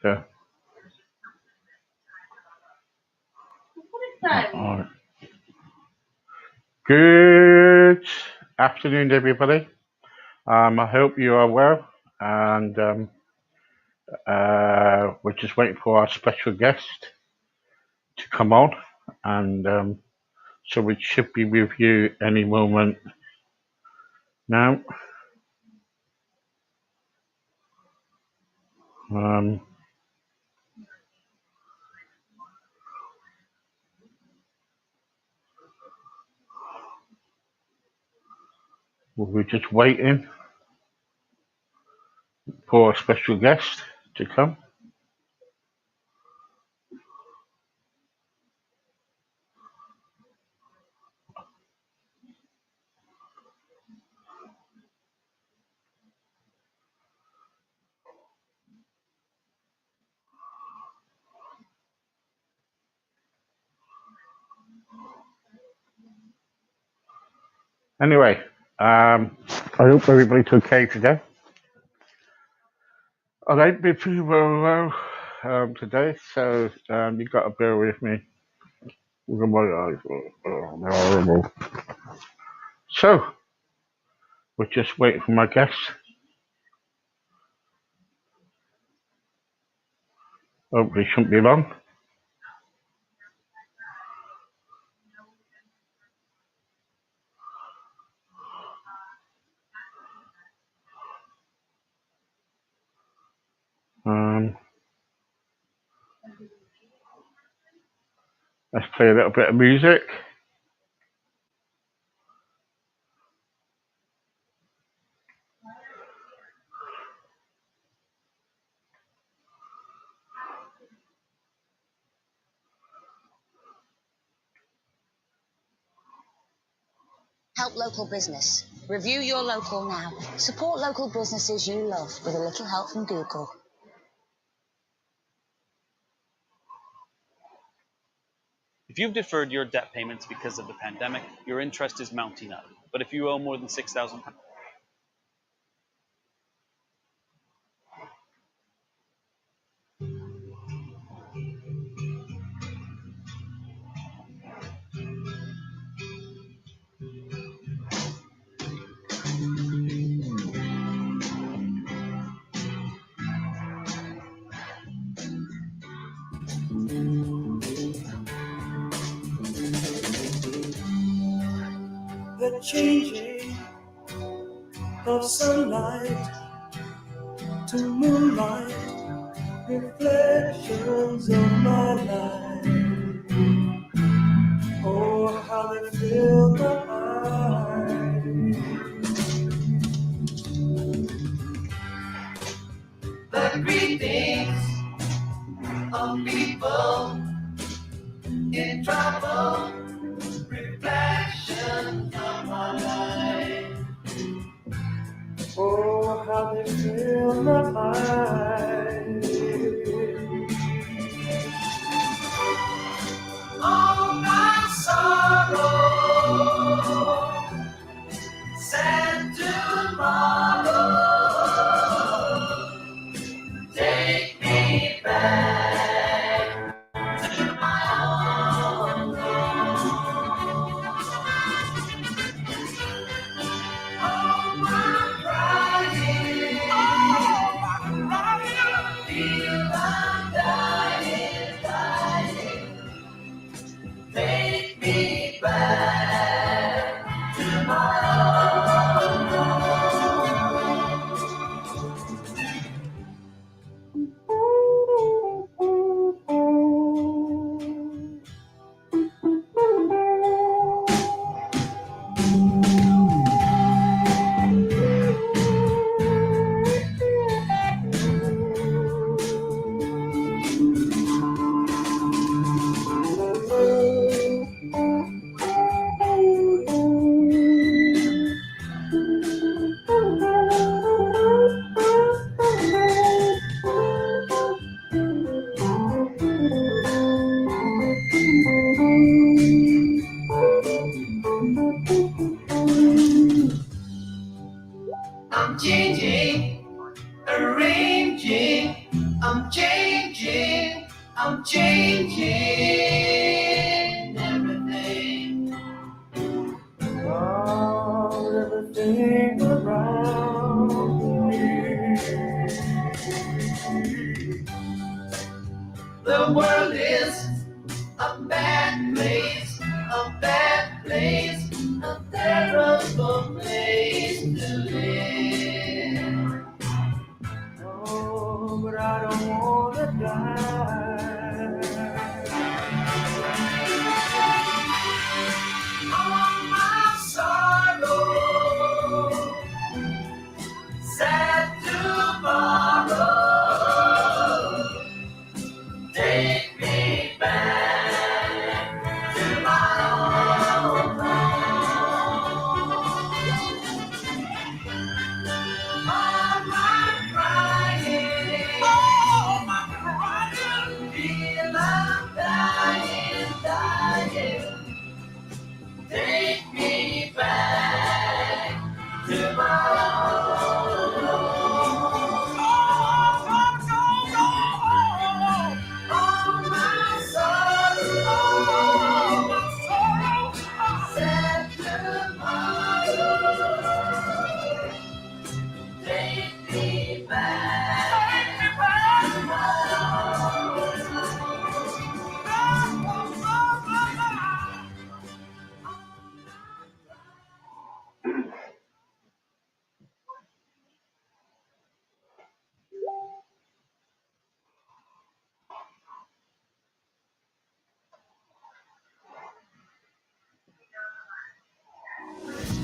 So, all right. Good afternoon, everybody. I hope you are well, and we're just waiting for our special guest to come on, and so we should be with you any moment now. We're just waiting for a special guest to come. Anyway, I hope everybody's okay today. I ain't been feeling well today, so you've got to bear with me. Look at my eyes. Oh, they're horrible. So, we're just waiting for my guest. Hopefully, shouldn't be long. Let's play a little bit of music. Help local business. Review your local now. Support local businesses you love with a little help from Google. If you've deferred your debt payments because of the pandemic, your interest is mounting up. But if you owe more than £6,000, the changing of sunlight to moonlight, reflections of my life. Oh, how they fill my eyes. The greetings of people in trouble, reflections of my life. Oh, how they fill my mind. All my sorrow, sad tomorrow, take me back to my own home. Oh, my crying, feel I'm dying, dying. Take me back to my own I'm changing, arranging, I'm changing.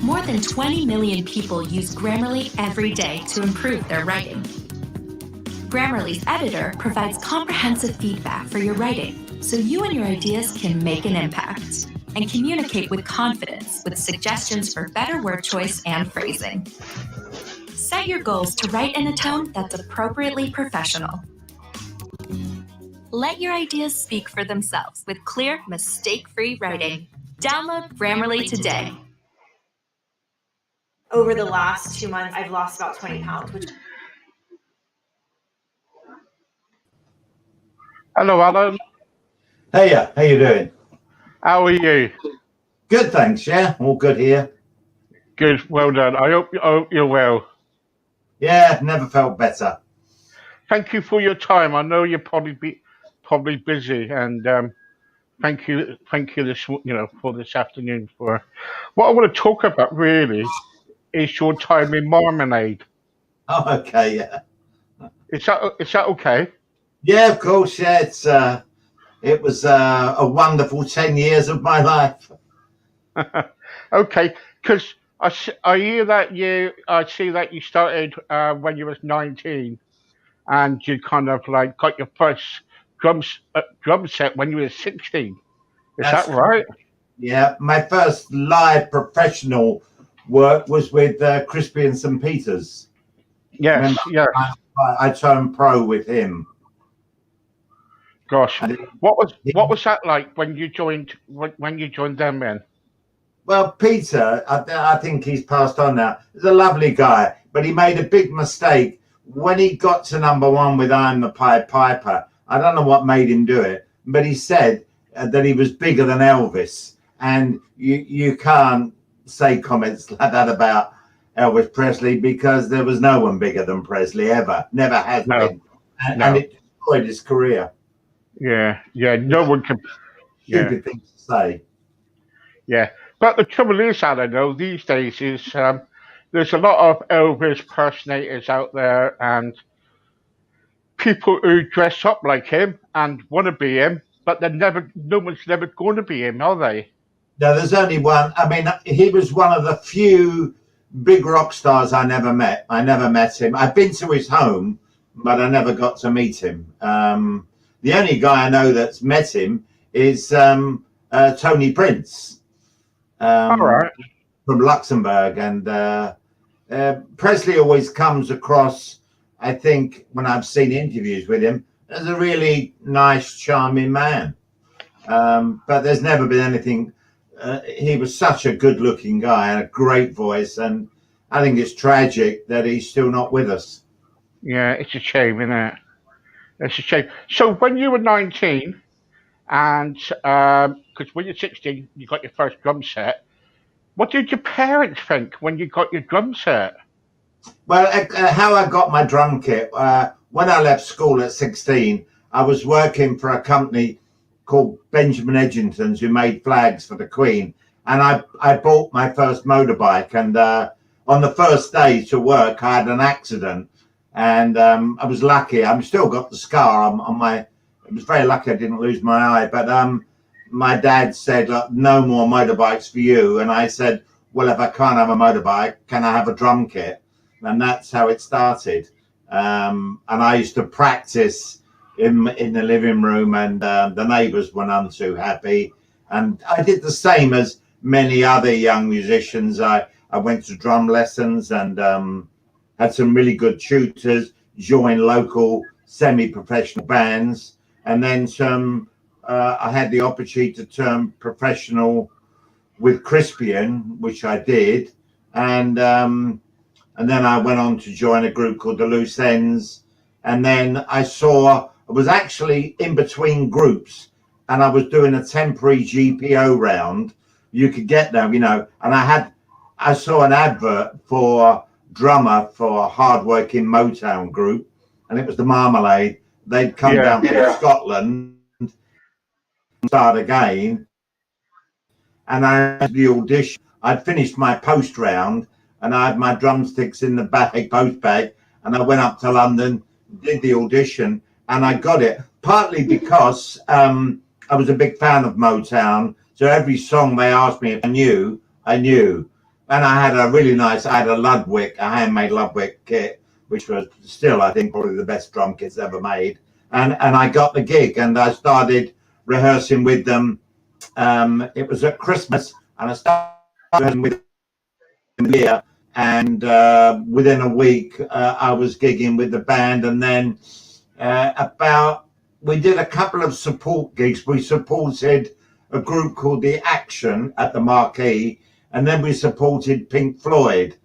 More than 20 million people use Grammarly every day to improve their writing. Grammarly's editor provides comprehensive feedback for your writing, so you and your ideas can make an impact and communicate with confidence with suggestions for better word choice and phrasing. Set your goals to write in a tone that's appropriately professional. Let your ideas speak for themselves with clear, mistake-free writing. Download Grammarly today. Over the last 2 months, I've lost about 20 pounds, which Hello, Alan. Hey, how you doing? How are you? Good, thanks. Yeah, all good here. Good. Well done. I hope you're well. Yeah, never felt better. Thank you for your time. I know you're probably busy, and thank you for this afternoon. For what I want to talk about really is your time in Marmalade. Oh, okay. Yeah, Is that okay? yeah, of course. Yeah, it was a wonderful 10 years of my life. Okay, because I hear that I see that you started when you was 19, and you kind of like got your first drum set when you were 16. Is that That's right? Yeah. My first live professional work was with Crispy and St. Peters. Yes, Remember, yes. I turned pro with him. Gosh, And what was that like when you joined them then? Well, Peter, I think he's passed on now. He's a lovely guy, but he made a big mistake when he got to number one with "I'm the Pied Piper." I don't know what made him do it, but he said that he was bigger than Elvis, and you can't say comments like that about Elvis Presley because there was no one bigger than Presley ever, never has No, been, and no. it destroyed his career. Yeah, yeah. No one can. Yeah, Stupid thing to say. yeah. But the trouble is, I don't know. These days is there's a lot of Elvis impersonators out there, and people who dress up like him and want to be him, but no one's never going to be him, are they? No, there's only one. I mean, he was one of the few big rock stars I never met. I never met him. I've been to his home, but I never got to meet him. The only guy I know that's met him is Tony Prince All um, right. from Luxembourg. And Presley always comes across, I think, when I've seen interviews with him, as a really nice, charming man. But there's never been anything. He was such a good-looking guy and a great voice, and I think it's tragic that he's still not with us. Yeah, it's a shame, isn't it? It's a shame. So when you were 19, and because when you're 16, you got your first drum set. What did your parents think when you got your drum set? Well, how I got my drum kit, when I left school at 16, I was working for a company called Benjamin Edgington's who made flags for the Queen. And I bought my first motorbike. And on the first day to work, I had an accident. And I was lucky. I've still got the scar on my. It was very lucky I didn't lose my eye. But my dad said, "Look, no more motorbikes for you." And I said, well, if I can't have a motorbike, can I have a drum kit? And that's how it started. And I used to practice in the living room, and the neighbours were none too happy. And I did the same as many other young musicians. I went to drum lessons and had some really good tutors, joined local semi-professional bands, and then some. I had the opportunity to turn professional with Crispian, which I did, and then I went on to join a group called the Loose Ends, and then I was actually in between groups, and I was doing a temporary GPO round. You could get them, and I saw an advert for drummer for a hardworking Motown group, and it was the Marmalade. They'd come Yeah, down from Scotland, start again, and I had the audition. I'd finished my post round and I had my drumsticks in the post bag, and I went up to London, did the audition, and I got it. Partly because I was a big fan of Motown, so every song they asked me if I knew. And I had I had a Ludwig, a handmade Ludwig kit, which was still, I think, probably the best drum kits ever made. And I got the gig, and I started rehearsing with them. It was at Christmas, and I started rehearsing with them in the year. And within a week, I was gigging with the band. And then we did a couple of support gigs. We supported a group called The Action at the Marquee, and then we supported Pink Floyd,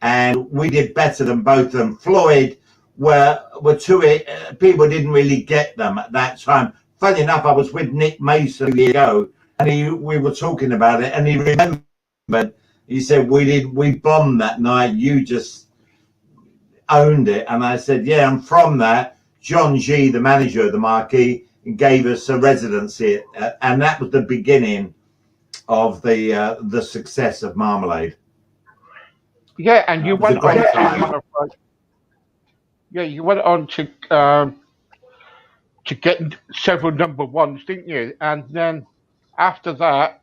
and we did better than both of them. Floyd were too people didn't really get them at that time. Funny enough, I was with Nick Mason a year ago, and we were talking about it, and he remembered. He said, we bombed that night. You just owned it. And I said, yeah. And from that, John G, the manager of the Marquee, gave us a residency, and that was the beginning of the success of Marmalade. Yeah, and you went on to kind of you went on to get several number ones, didn't you? And then after that,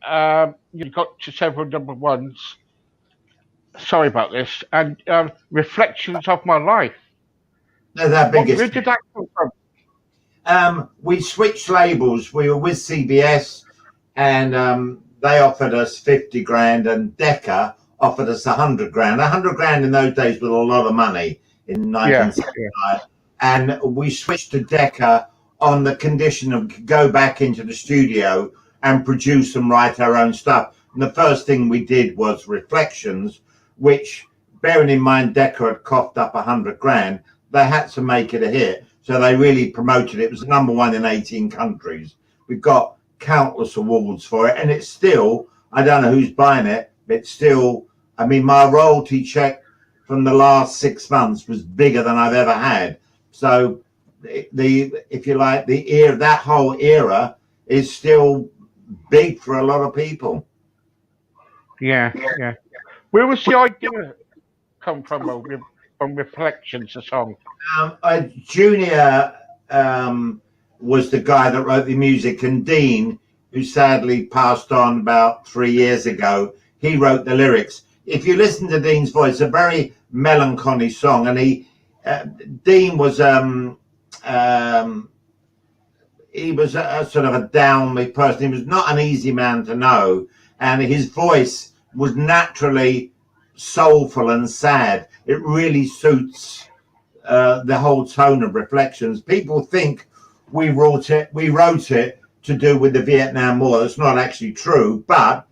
you got to several number ones. Sorry about this. And Reflections of My Life. They're their biggest. Where did that come from? We switched labels. We were with CBS, and they offered us 50 grand, and Decca offered us 100 grand. 100 grand in those days was a lot of money in 1979. Yeah. And we switched to Decca on the condition of go back into the studio and produce and write our own stuff. And the first thing we did was Reflections, which, bearing in mind Decca had coughed up 100 grand, they had to make it a hit. So they really promoted it. It was number one in 18 countries. We've got countless awards for it. And it's still, I don't know who's buying it, but it's still, I mean, my royalty check from the last 6 months was bigger than I've ever had. So if you like, that whole era is still big for a lot of people. Yeah. Where was the idea come from Reflections, the song? Junior was the guy that wrote the music, and Dean, who sadly passed on about 3 years ago, he wrote the lyrics. If you listen to Dean's voice, a very melancholy song, and Dean was he was a sort of a downbeat person. He was not an easy man to know, and his voice was naturally soulful and sad. It really suits the whole tone of Reflections. People think we wrote it to do with the Vietnam War. That's not actually true, but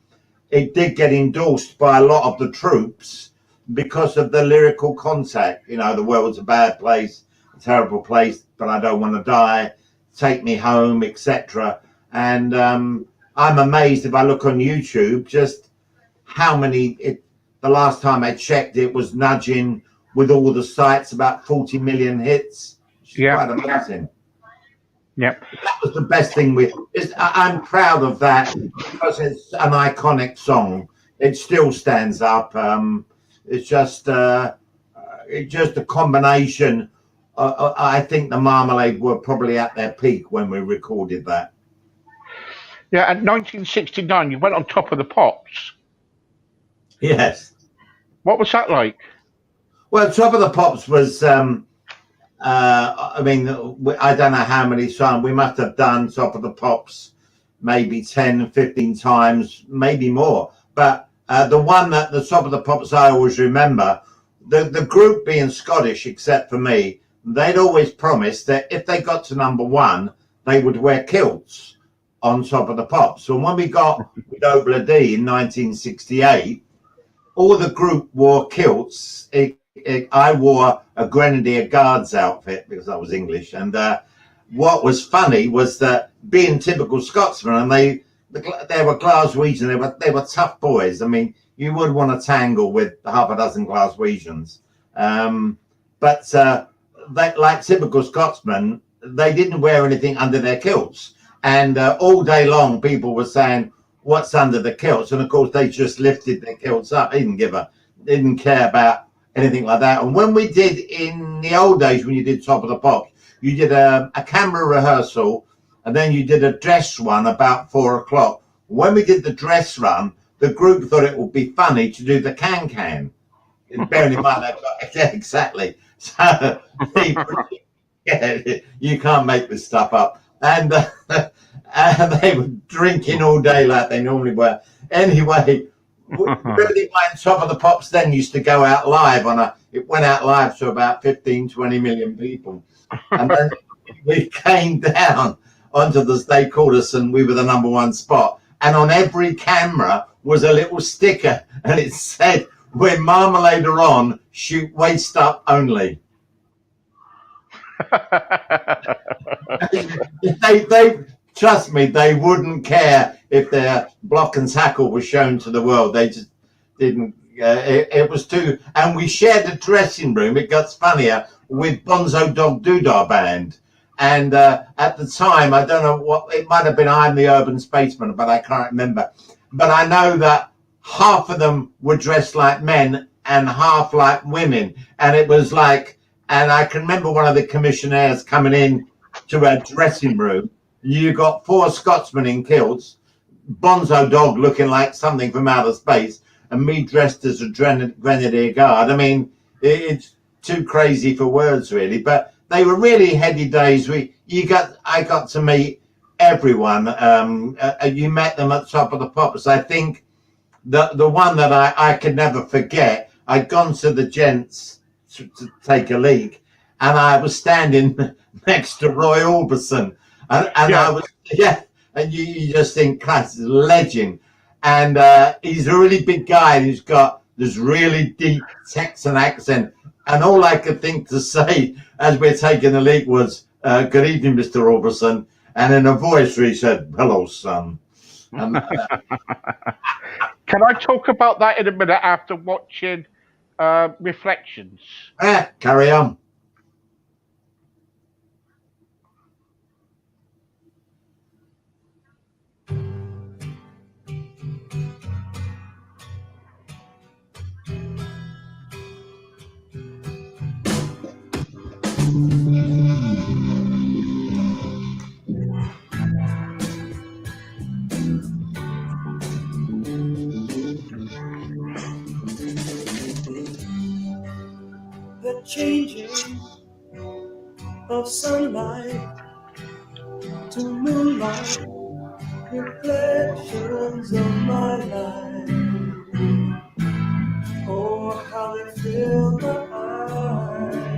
it did get endorsed by a lot of the troops because of the lyrical contact. You know, the world's a bad place, a terrible place, but I don't want to die. Take me home, etc. And I'm amazed if I look on YouTube just how many. The last time I checked, it was nudging with all the sites about 40 million hits. Yeah, quite amazing. Yep. That was the best thing I'm proud of that because it's an iconic song. It still stands up. It's just a combination. I think the Marmalade were probably at their peak when we recorded that. Yeah, in 1969, you went on Top of the Pops. Yes. What was that like? Well, Top of the Pops was, I mean, I don't know how many songs. We must have done Top of the Pops maybe 10, 15 times, maybe more. But the one that the Top of the Pops I always remember, the group being Scottish, except for me, they'd always promised that if they got to number one, they would wear kilts on Top of the Pops. So when we got with Obla D in 1968, all the group wore kilts. I wore a Grenadier Guards outfit because I was English. And what was funny was that being typical Scotsmen, and they were Glaswegian, they were tough boys. I mean, you would want to tangle with half a dozen Glaswegians. But they, like typical Scotsmen, they didn't wear anything under their kilts. And all day long, people were saying, what's under the kilts? And of course, they just lifted their kilts up. They didn't care about anything like that. And when we did in the old days, when you did Top of the Pops, you did a camera rehearsal, and then you did a dress run about 4 o'clock. When we did the dress run, the group thought it would be funny to do the can. Bearing in mind, they've got, yeah, exactly. So yeah, you can't make this stuff up. And and they were drinking all day like they normally were. Anyway, really went Top of the Pops then used to go out live it went out live to about 15, 20 million people. And then we came down onto they called us and we were the number one spot. And on every camera was a little sticker and it said, "When Marmalade are on, shoot waist up only." they trust me, they wouldn't care if their block and tackle was shown to the world. They just didn't. It was too. And we shared a dressing room. It got funnier with Bonzo Dog Doodah Band. And at the time, I don't know what it might have been. I'm the Urban Spaceman, but I can't remember. But I know that half of them were dressed like men and half like women, and it was like. And I can remember one of the commissionaires coming in to our dressing room. You got 4 Scotsmen in kilts, Bonzo Dog looking like something from outer space, and me dressed as a Grenadier Guard. I mean, it's too crazy for words, really. But they were really heady days. I got to meet everyone. You met them at Top of the Pops. I think the one that I could never forget. I'd gone to the gents to take a leak, and I was standing next to Roy Orbison, and I was and you just think, class, legend, and he's a really big guy, and he's got this really deep Texan accent, and all I could think to say as we're taking the leak was, "Good evening, Mr. Orbison," and in a voice where he said, "Hello, son." And, Can I talk about that in a minute after watching Reflections? Carry on. The changing of sunlight to moonlight, reflections of my life. Oh, how they fill my eyes.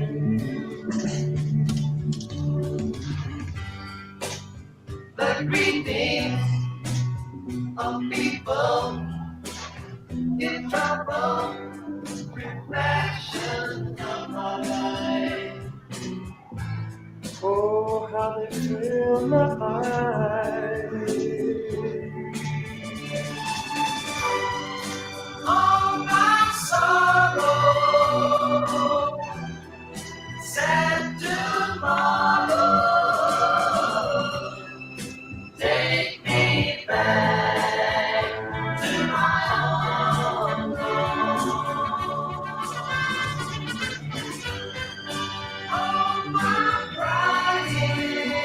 The greetings of people in trouble, reflections of my life. Oh, how they fill my eyes. All my sorrow, sad tomorrow, take me back to my own home. All my crying,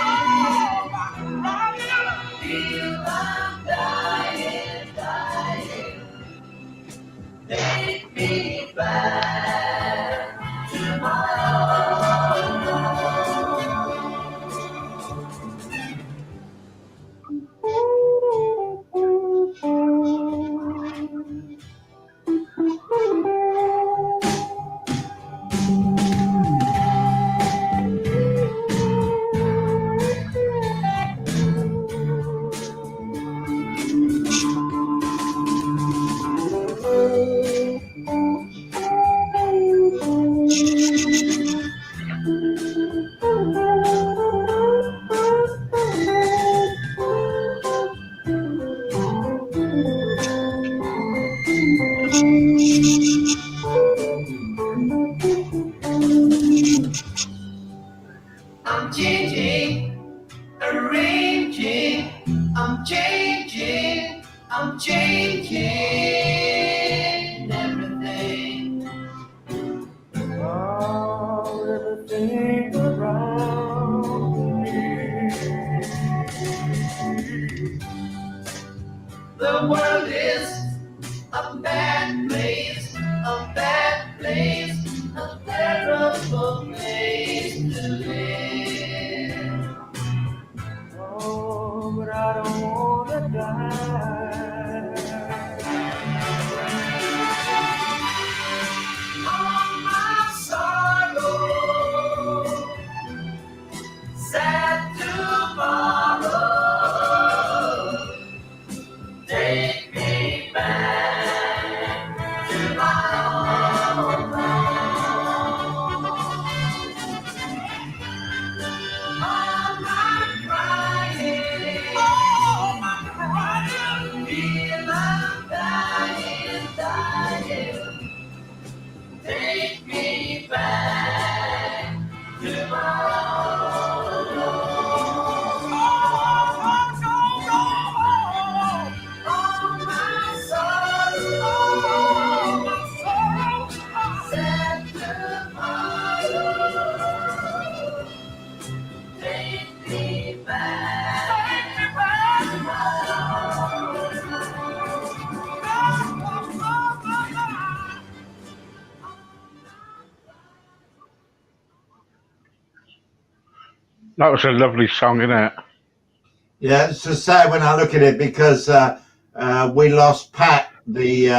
feel I'm dying, take me back to my own I'm changing, arranging, I'm changing, I'm changing everything. Oh, everything around me. The world is That was a lovely song, isn't it? Yeah, it's just sad when I look at it because we lost Pat, the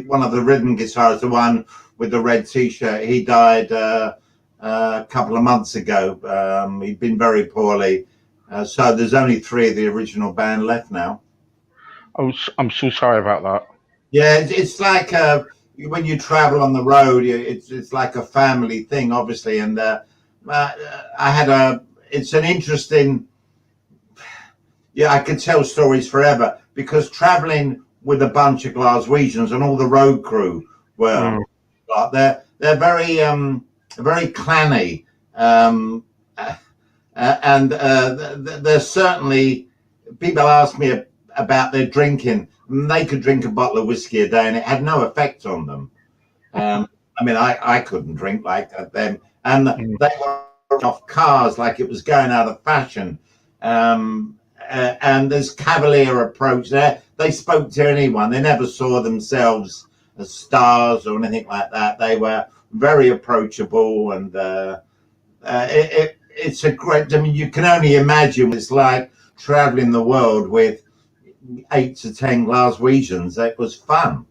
one of the rhythm guitarists, the one with the red T-shirt. He died a couple of months ago. He'd been very poorly, so there's only three of the original band left now. I'm so sorry about that. Yeah, it's like when you travel on the road, it's like a family thing, obviously. And I had a, it's an interesting, yeah, I could tell stories forever because traveling with a bunch of Glaswegians and all the road crew were, Mm. they're very clanny, and there's certainly people ask me about their drinking. They could drink a bottle of whiskey a day and it had no effect on them. I mean, I couldn't drink like them, and Mm. they were off cars like it was going out of fashion. And this cavalier approach there. They spoke to anyone. They never saw themselves as stars or anything like that. They were very approachable, and it's a great. I mean, you can only imagine what it's like traveling the world with 8 to 10 Glaswegians. It was fun.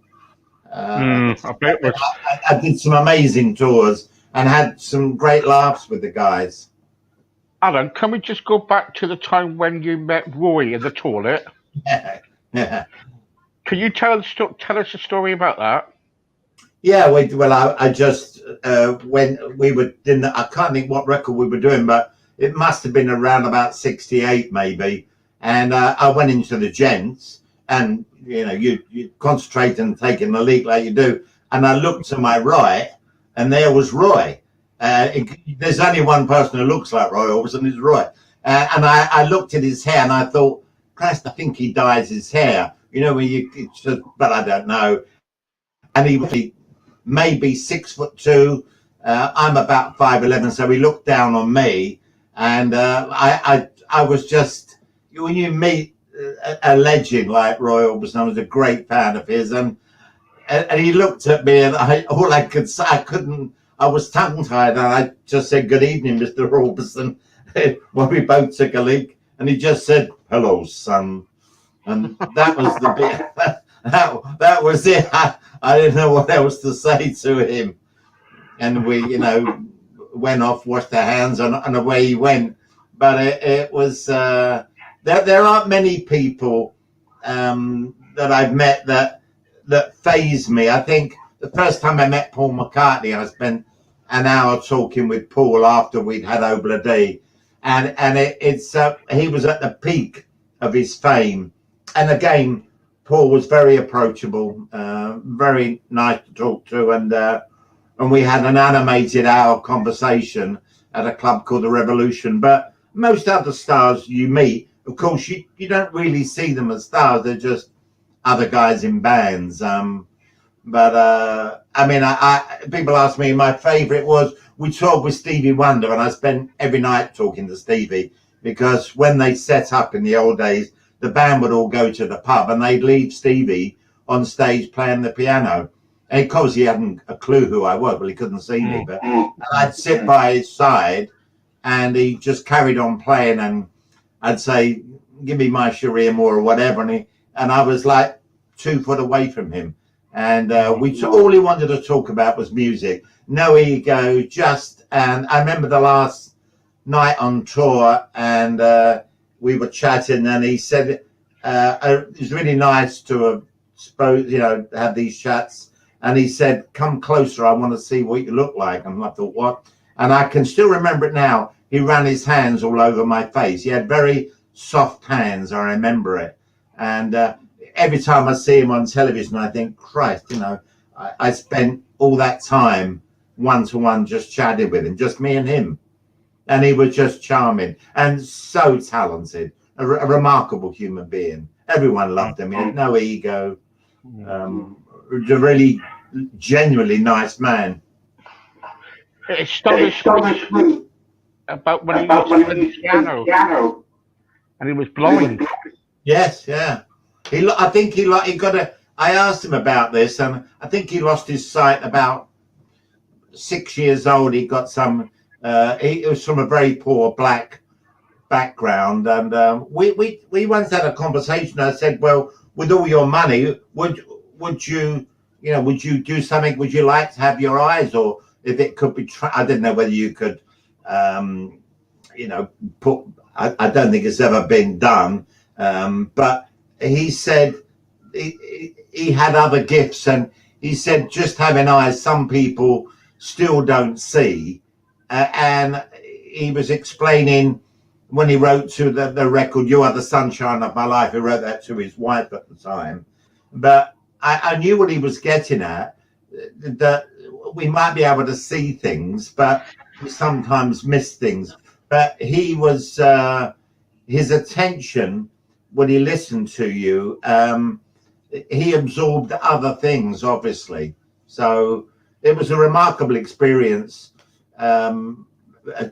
I bet it was. I did some amazing tours and had some great laughs with the guys. Alan, can we just go back to the time when you met Roy in the toilet? Yeah. Can you tell us a story about that? Yeah, I just when we were in, I can't think what record we were doing, but it must have been around about 68 maybe. And I went into the gents, and you concentrate and taking the leak like you do. And I looked to my right, and there was Roy. There's only one person who looks like Roy Orbison, is Roy. And I looked at his hair, and I thought, Christ, I think he dyes his hair. When it's just, but I don't know. And he was maybe 6'2". I'm about 5'11", so he looked down on me, and I was just, when you meet a legend like Roy Orbison, I was a great fan of his, and he looked at me, and all I could say, I was tongue tied, and I just said, "Good evening, Mr. Orbison." Well, we both took a leak, and he just said, "Hello, son," and that was the bit. That was it. I didn't know what else to say to him. And we, went off, washed our hands, and away he went. But it was, there aren't many people that I've met that faze me. I think the first time I met Paul McCartney, I spent an hour talking with Paul after we'd had Obla. And it's he was at the peak of his fame. And again, Paul was very approachable, very nice to talk to, and we had an animated hour conversation at a club called the Revolution. But most other stars you meet, of course, you don't really see them as stars; they're just other guys in bands. But I mean, people ask me, my favourite was we toured with Stevie Wonder, and I spent every night talking to Stevie because when they set up in the old days, the band would all go to the pub and they'd leave Stevie on stage playing the piano. And of course, he hadn't a clue who I was. Well, he couldn't see me, but I'd sit by his side and he just carried on playing. And I'd say, "Give me my Sharia Moore," or whatever. And I was like 2 foot away from him. And all he wanted to talk about was music. No ego, and I remember the last night on tour, and we were chatting, and he said it was really nice to have these chats. And he said, "Come closer, I want to see what you look like." And I thought, what? And I can still remember it now. He ran his hands all over my face. He had very soft hands. I remember it. And every time I see him on television, I think, Christ, I spent all that time one-to-one just chatting with him, just me and him. And he was just charming and so talented, a remarkable human being. Everyone loved him. He had no ego. A really genuinely nice man. It astonished me about when he used to play the piano and he was blind. Yes, yeah. I think he got a. I asked him about this, and I think he lost his sight about 6 years old. He got some He was from a very poor black background, and we once had a conversation. I said, "Well, with all your money, would you, would you do something? Would you like to have your eyes, or if it could be? I didn't know whether you could, put. I don't think it's ever been done, but he said he had other gifts, and he said just having eyes, some people still don't see, and he was explaining when he wrote to the record "You Are the Sunshine of My Life." He wrote that to his wife at the time, but I knew what he was getting at, that we might be able to see things, but we sometimes miss things. But he was his attention when he listened to you, he absorbed other things, obviously. So it was a remarkable experience,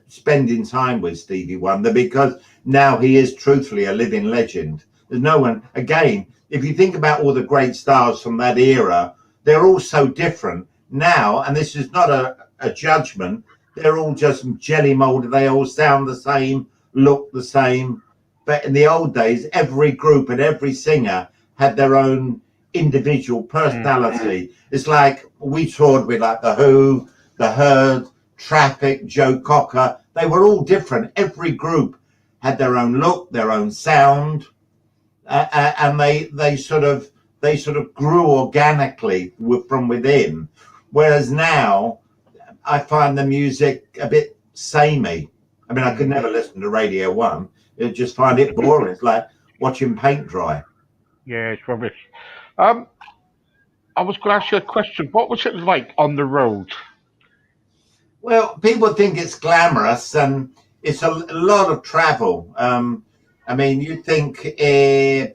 spending time with Stevie Wonder, because now he is truthfully a living legend. There's no one, again, if you think about all the great stars from that era, they're all so different now, and this is not a judgment, they're all just jelly molded, they all sound the same, look the same. But in the old days, every group and every singer had their own individual personality. It's like we toured with like the Who, the Herd, Traffic, Joe Cocker. They were all different. Every group had their own look, their own sound, and they sort of grew organically from within. Whereas now, I find the music a bit samey. I mean, I could never listen to Radio One. I just find it boring. It's like watching paint dry. Yeah, it's rubbish. I was going to ask you a question. What was it like on the road? Well, people think it's glamorous, and it's a lot of travel. I mean, you think I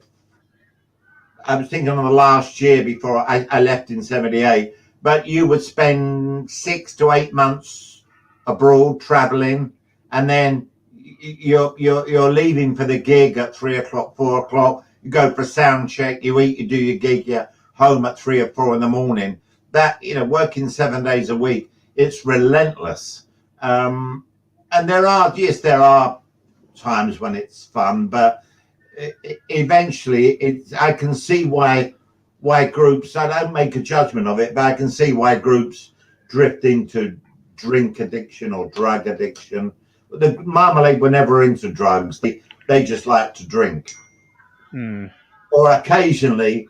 was thinking of the last year before I left in '78, but you would spend 6 to 8 months abroad traveling, and then you're leaving for the gig at 3 o'clock, 4 o'clock. You go for a sound check, you eat, you do your gig, you're home at 3 or 4 in the morning. That, working 7 days a week, it's relentless. And there are times when it's fun, but eventually I can see why groups, I don't make a judgment of it, but I can see why groups drift into drink addiction or drug addiction. The Marmalade were never into drugs. They just like to drink. Or occasionally,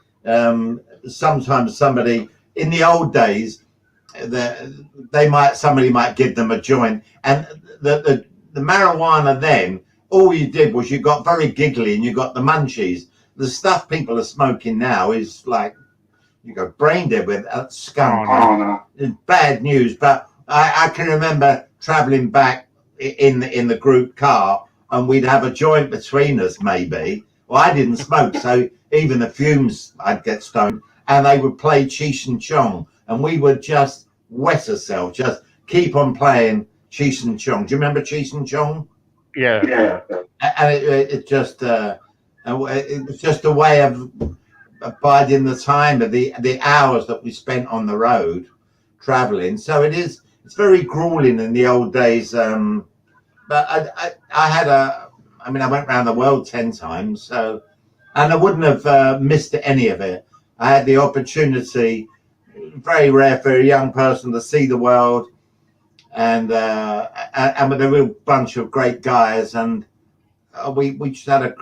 sometimes somebody, in the old days, somebody might give them a joint, and the marijuana then, all you did was you got very giggly and you got the munchies. The stuff people are smoking now is like, you go brain dead with skunk. Oh, no. It's bad news, but I can remember traveling back in the group car, and we'd have a joint between us, maybe. Well, I didn't smoke, so even the fumes, I'd get stoned, and they would play Cheech and Chong, and we would just wet ourselves, just keep on playing Cheech and Chong. Do you remember Cheech and Chong? Yeah. And it just it's just a way of abiding the time of the hours that we spent on the road traveling. So it's very grueling in the old days. But I went around the world 10 times, so, and I wouldn't have missed any of it. I had the opportunity, very rare for a young person, to see the world, and with a real bunch of great guys, and we just had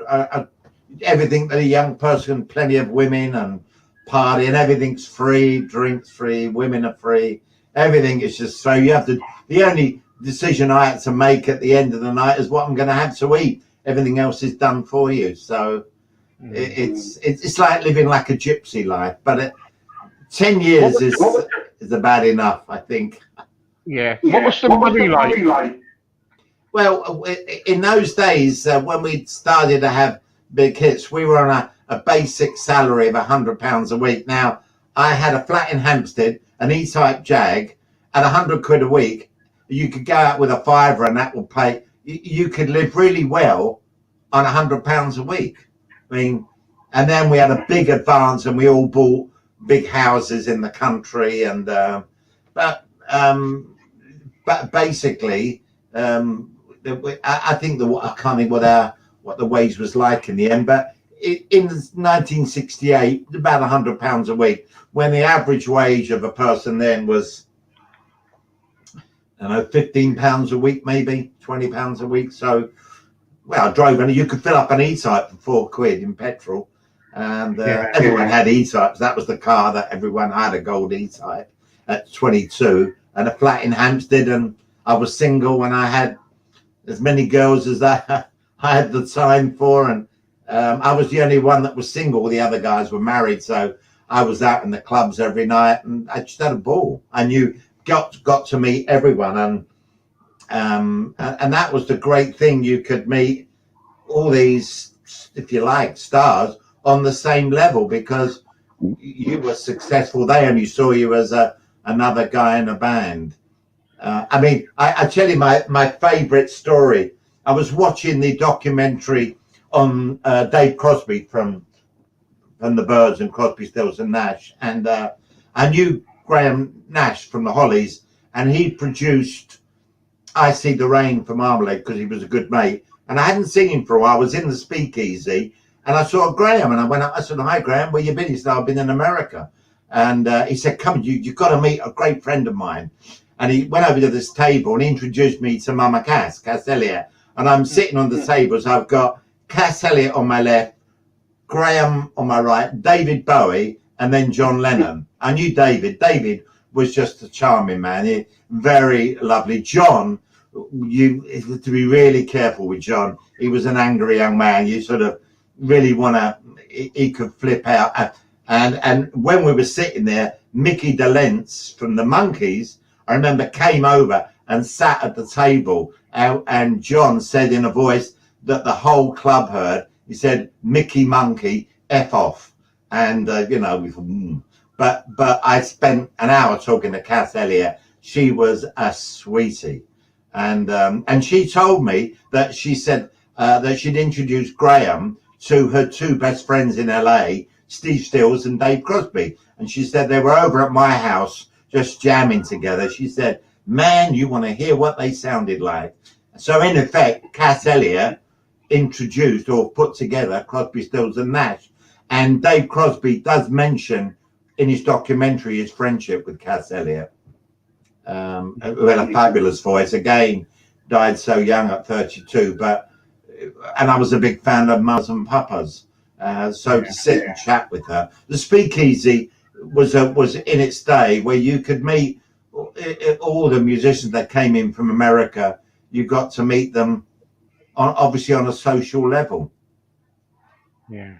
everything that a young person, plenty of women and party, and everything's free, drinks free, women are free, everything is just, so you have to, the only decision I had to make at the end of the night is what I'm going to have to eat. Everything else is done for you. So it's like living like a gypsy life, but 10 years is about enough, I think. Yeah. What was the money like? Well, in those days, when we started to have big hits, we were on a basic salary of £100 a week. Now, I had a flat in Hampstead, an E-Type Jag, at £100 a week. You could go out with a fiver, and that would pay. You could live really well on £100 a week. I mean, and then we had a big advance, and we all bought big houses in the country. And but basically, I think I can't think what the wage was like in the end, but in 1968, about £100 a week, when the average wage of a person then was, I don't know, £15 a week, maybe £20 a week. So, well, I drove, and you could fill up an E-Type for £4 in petrol, and everyone had E-Types. That was the car that everyone had, a gold E-Type at 22, and a flat in Hampstead, and I was single, and I had as many girls as I had the time for, and I was the only one that was single. The other guys were married, so I was out in the clubs every night, and I just had a ball. And you got to meet everyone, and that was the great thing. You could meet all these, if you like, stars on the same level because you were successful. They only saw you as another guy in a band. I mean, I tell you my favourite story. I was watching the documentary on Dave Crosby from the Byrds and Crosby, Stills and Nash, and I knew Graham Nash from the Hollies, and he produced "I See the Rain" for Marmalade because he was a good mate, and I hadn't seen him for a while. I was in the Speakeasy, and I saw Graham, and I went up. I said, "Hi, Graham, where you been?" He said, "I've been in America," and he said, "Come, you've got to meet a great friend of mine." And he went over to this table and introduced me to Mama Cass Elliott. And I'm sitting on the table, so I've got Cass Elliott on my left, Graham on my right, David Bowie, and then John Lennon. I knew David. David was just a charming man, very lovely. John, you to be really careful with John. He was an angry young man. You sort of really want to, he could flip out. And when we were sitting there, Mickey Dolenz from the Monkees, I remember, came over and sat at the table, and John said in a voice that the whole club heard, he said, "Mickey Monkey, F off." And, you know, we thought, but I spent an hour talking to Cass Elliott. She was a sweetie. And she told me that she said that she'd introduced Graham to her two best friends in LA, Steve Stills and Dave Crosby. And she said they were over at my house just jamming together. She said, "Man, you want to hear what they sounded like." So in effect, Cass Elliott introduced or put together Crosby, Stills and Nash. And Dave Crosby does mention in his documentary his friendship with Cass Elliott, who had a fabulous voice. Again, died so young at 32. And I was a big fan of Mums and Papas. So to sit and chat with her, the Speakeasy was in its day where you could meet all the musicians that came in from America. You got to meet them obviously on a social level. Yeah.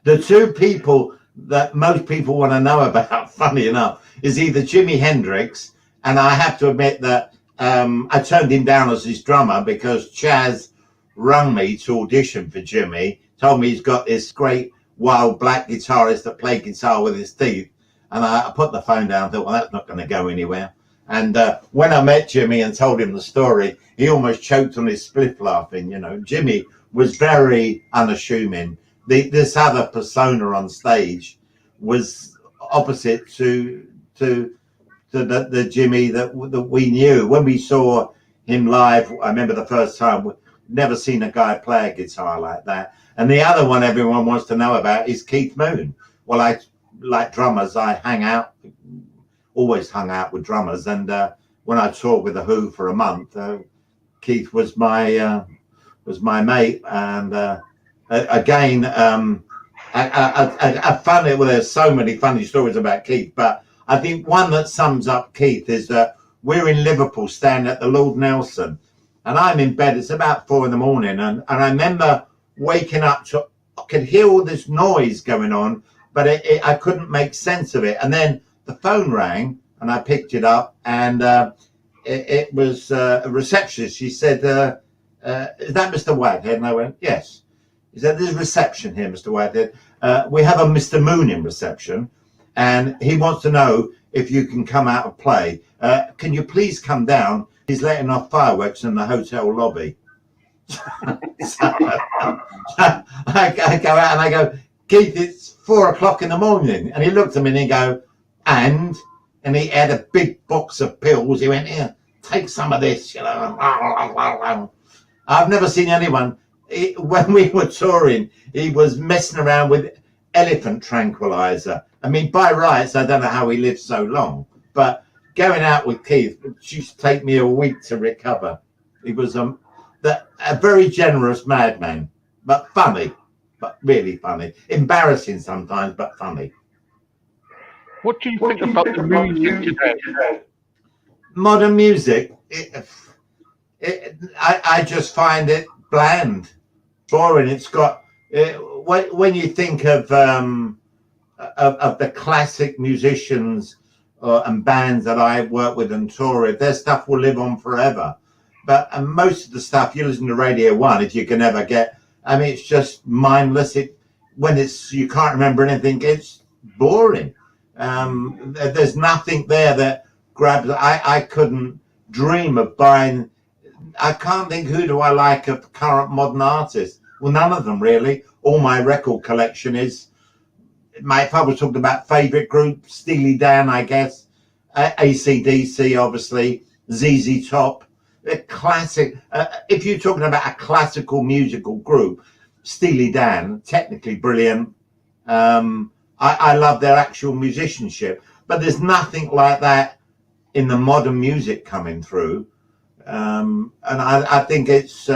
The two people that most people want to know about, funny enough, is either Jimi Hendrix, and I have to admit that I turned him down as his drummer because Chaz rung me to audition for Jimmy, told me he's got this great wild black guitarist that played guitar with his teeth, and I put the phone down and thought, well, that's not going to go anywhere. And when I met Jimmy and told him the story, he almost choked on his spliff laughing. You know, Jimmy was very unassuming. This other persona on stage was opposite to the Jimmy that we knew. When we saw him live, I remember the first time, we'd never seen a guy play a guitar like that. And the other one everyone wants to know about is Keith Moon. Well, I like drummers. I always hung out with drummers. And when I toured with The Who for a month, Keith was my mate. And again, a funny, well, there's so many funny stories about Keith, but I think one that sums up Keith is that we're in Liverpool standing at the Lord Nelson, and I'm in bed. It's about 4 a.m. and I remember waking up to, I could hear all this noise going on, but I couldn't make sense of it. And then the phone rang, and I picked it up, and it was a receptionist. She said, "Is that Mr. Whitehead?" And I went, "Yes." He said, "There's reception here, Mr. Whitehead. We have a Mr. Moon in reception, and he wants to know if you can come out and play. Can you please come down? He's letting off fireworks in the hotel lobby." So I go out and I go, "Keith, it's 4 o'clock in the morning." And he looked at me and he go, and he had a big box of pills. He went, "Here, take some of this, you know. I've never seen anyone. When we were touring, he was messing around with elephant tranquilizer. I mean, by rights, I don't know how he lived so long, but going out with Keith used to take me a week to recover. He was a very generous madman, but funny, but really funny. Embarrassing sometimes, but funny. What do you think about the music today? Modern music, I just find it bland, boring. It's got when you think of the classic musicians and bands that I work with and tour with, their stuff will live on forever. But most of the stuff you listen to Radio One, if you can ever get, I mean, it's just mindless. When you can't remember anything, it's boring. There's nothing there that grabs. I couldn't dream of buying. I can't think, who do I like of current modern artists? Well, none of them really. All my record collection is. If I was talking about favourite group, Steely Dan, I guess, AC/DC, obviously, ZZ Top, a classic. If you're talking about a classical musical group, Steely Dan, technically brilliant. I love their actual musicianship, but there's nothing like that in the modern music coming through. And I think it's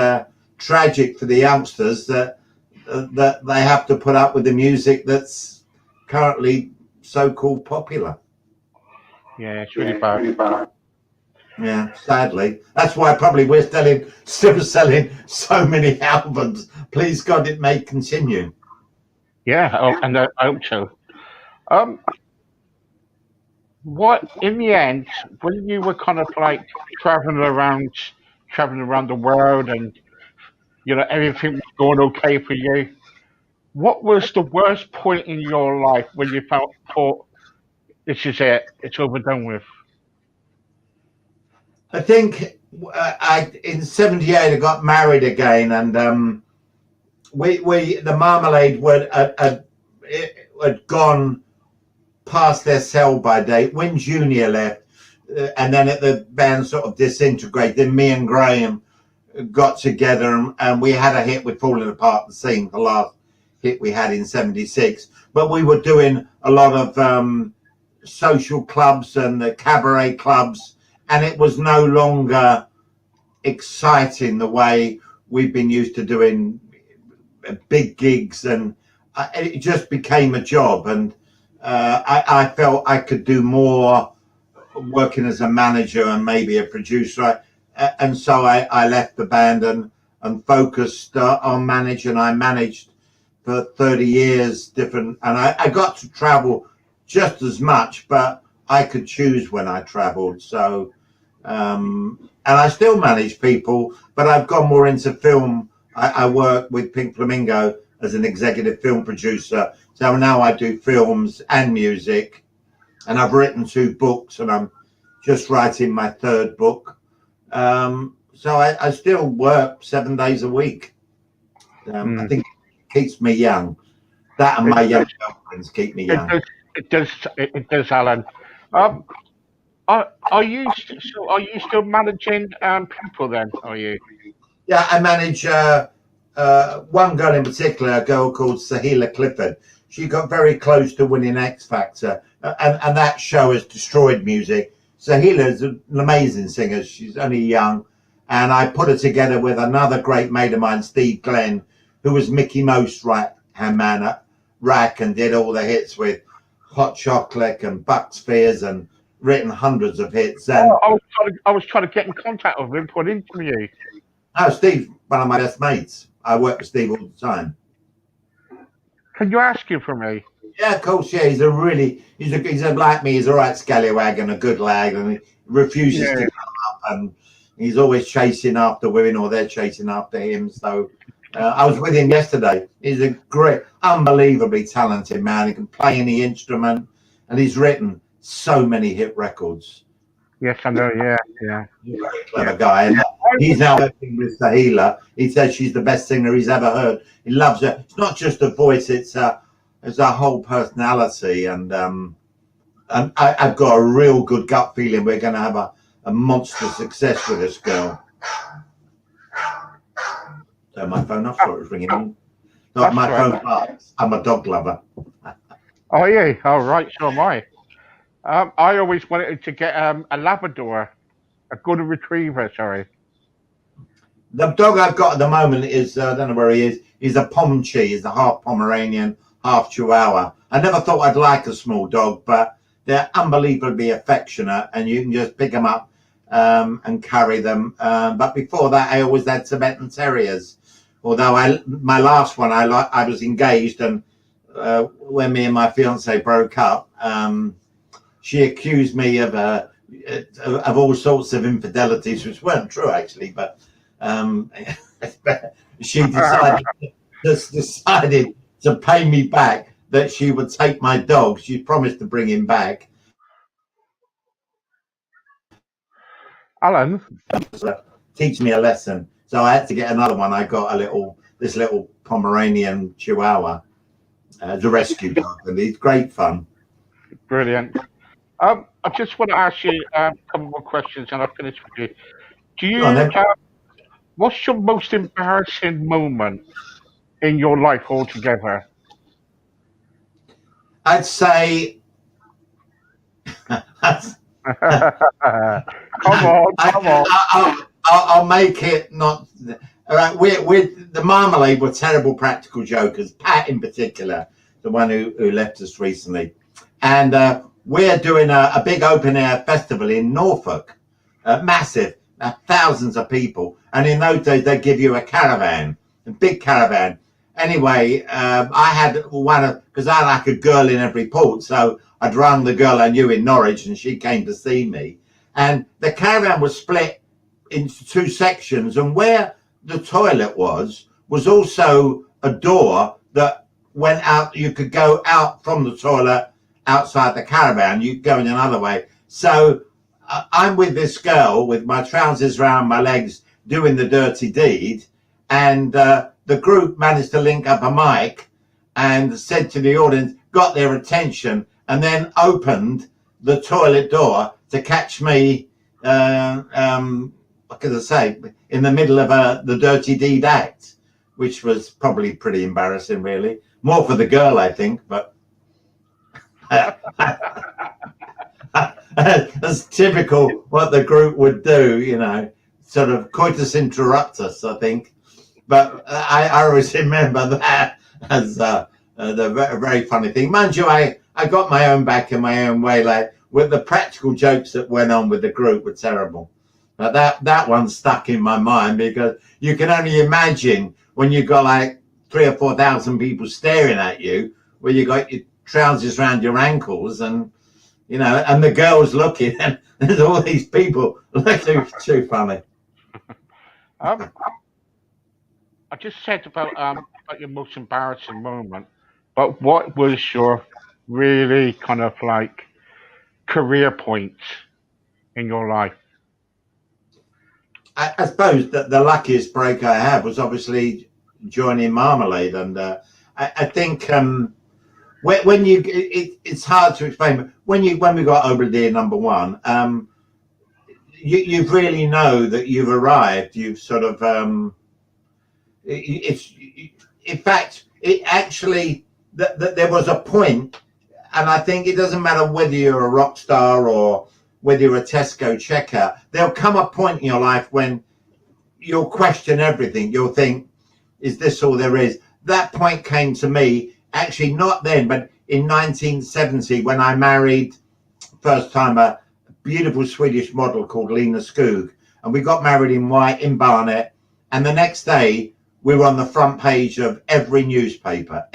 tragic for the youngsters that they have to put up with the music that's currently so-called popular. Yeah, it's really bad. Yeah, sadly. That's why probably we're still selling so many albums. Please God, it may continue. Yeah, and I hope so. What in the end, when you were kind of like traveling around the world, and everything was going okay for you, what was the worst point in your life when you thought, this is it, it's over, done with? I think I in '78 I got married again, and we the Marmalade had gone past their sell-by date when Junior left, and then the band sort of disintegrated. Then me and Graham got together, and we had a hit with Falling Apart the Scene, the last hit we had in '76. But we were doing a lot of social clubs and the cabaret clubs, and it was no longer exciting the way we've been used to doing big gigs, and it just became a job. And I felt I could do more working as a manager and maybe a producer. And so I left the band and focused on managing. I managed for 30 years different, and I got to travel just as much, but I could choose when I traveled. So, and I still manage people, but I've gone more into film. I work with Pink Flamingo as an executive film producer. So now I do films and music, and I've written 2 books, and I'm just writing my 3rd book. So I still work 7 days a week. I think it keeps me young. That and my young girlfriends keep me young. It does, Alan. Are you still managing people then? Are you? Yeah, I manage one girl in particular, a girl called Sahila Clifford. She got very close to winning X Factor, and that show has destroyed music. Sahila is an amazing singer. She's only young, and I put her together with another great mate of mine, Steve Glenn, who was Mickey Most right-hand man at Rack and did all the hits with Hot Chocolate and Bucks Fizz and written hundreds of hits. And I was trying to get in contact with him for an interview. Oh, Steve, one of my best mates. I work with Steve all the time. Can you ask him for me? Yeah, of course. Yeah, he's like me. He's a right scallywag and a good lad, and he refuses to come up. And he's always chasing after women, or they're chasing after him. So I was with him yesterday. He's a great, unbelievably talented man. He can play any instrument, and he's written so many hit records. Yes, I know. Yeah. He's a very clever guy. And he's now working with Sahila. He says she's the best singer he's ever heard. He loves her. It's not just a voice; it's a whole personality. And I've got a real good gut feeling we're going to have a monster success with this girl. Turn my phone off, so it was ringing in. Not That's my right. phone barks. I'm a dog lover. Oh yeah, all right, so am I. I always wanted to get a Labrador, a golden retriever. Sorry. The dog I've got at the moment is, I don't know where he is, he's a Pomchi, he's a half Pomeranian, half Chihuahua. I never thought I'd like a small dog, but they're unbelievably affectionate and you can just pick them up and carry them. But before that, I always had Tibetan Terriers. Although my last one, I was engaged, and when me and my fiance broke up, she accused me of all sorts of infidelities, which weren't true actually, but she decided to pay me back, that she would take my dog. She promised to bring him back, Alan. teach me a lesson. So I had to get another one. I got this little Pomeranian Chihuahua as a rescue dog, and he's great fun. Brilliant. I just want to ask you a couple more questions, and I'll finish with you. Do Go on you? then. What's your most embarrassing moment in your life altogether? I'd say Come on, come on. I'll make it not. All right, we're the Marmalade were terrible practical jokers. Pat in particular, the one who left us recently, and we're doing a big open air festival in Norfolk, massive, thousands of people. And in those days, they give you a caravan, a big caravan. Anyway, I had because I had like a girl in every port, so I'd rung the girl I knew in Norwich, and she came to see me. And the caravan was split into two sections, and where the toilet was also a door that went out. You could go out from the toilet outside the caravan. You could go in another way. So I'm with this girl with my trousers around my legs doing the dirty deed, and the group managed to link up a mic and said to the audience, got their attention, and then opened the toilet door to catch me, what can I say, in the middle of the dirty deed act, which was probably pretty embarrassing, really. More for the girl, I think, but that's typical what the group would do, sort of coitus interruptus, I think. But I always remember that as the very funny thing. Mind you, I got my own back in my own way. Like, with the practical jokes that went on with the group were terrible. But that one stuck in my mind, because you can only imagine when you got like 3,000 or 4,000 people staring at you, where you got your trousers around your ankles, and and the girls looking, and there's all these people looking. Too funny. I just said about your most embarrassing moment, but what was your really kind of like career point in your life? I suppose that the luckiest break I had was obviously joining Marmalade, and I think when it's hard to explain, but when we got over there number one, you really know that you've arrived. You've sort of it's in fact it actually that there was a point, and I think it doesn't matter whether you're a rock star or whether you're a Tesco checkout, there'll come a point in your life when you'll question everything. You'll think, is this all there is? That point came to me, actually not then, but in 1970, when I married, first time, a beautiful Swedish model called Lena Skog. And we got married in white in Barnet. And the next day, we were on the front page of every newspaper.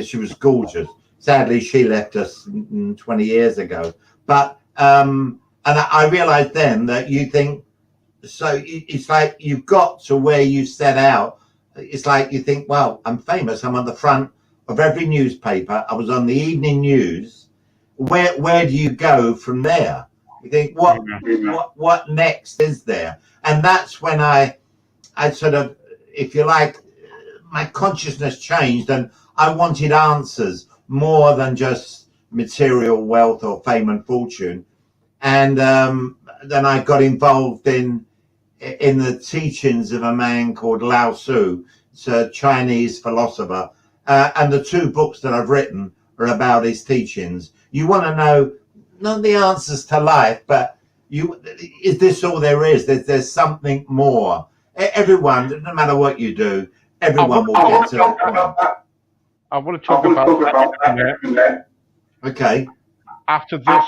She was gorgeous. Sadly, she left us 20 years ago. But and I realized then that you think, so it's like you've got to where you set out. It's like you think, well, I'm famous. I'm on the front of every newspaper. I was on the evening news. Where do you go from there? You think, what next is there? And that's when I sort of, if you like, my consciousness changed, and I wanted answers more than just material wealth or fame and fortune. and then I got involved in the teachings of a man called Lao Tzu. It's a Chinese philosopher, and the 2 books that I've written are about his teachings. You want to know not the answers to life, but is this all there is? There's something more. Everyone, no matter what you do, everyone will get to the point. I want to talk about that in a minute Okay. after this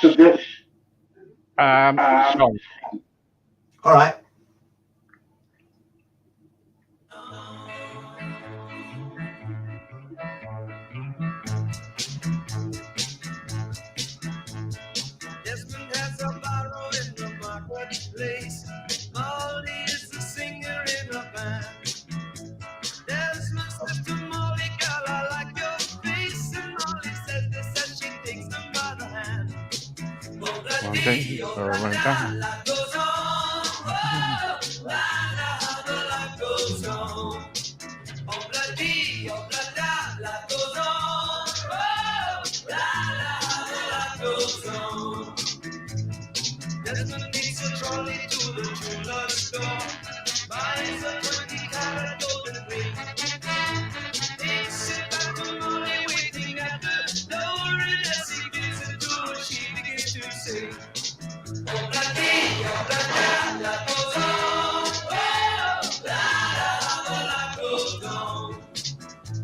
song. All right. Desmond has a barrow in the marketplace. Molly is the singer in a band. Desmond says to Molly, girl, I like your face. And Molly says this as she takes them by the hand. Oh, la dee, oh, la da, life goes on. Oh, la la, how the life goes on. Oh, la dee, oh, la da, life goes on. Oh, la la, how the life goes on. Desmond takes a trolley to the jeweler's store, buys a 20-carat golden ring, takes it back to Molly waiting at the door, and as he gives it to her, she begins to sing. Oh, la dee, oh, la da, life goes on. Oh, la la, how the life goes on.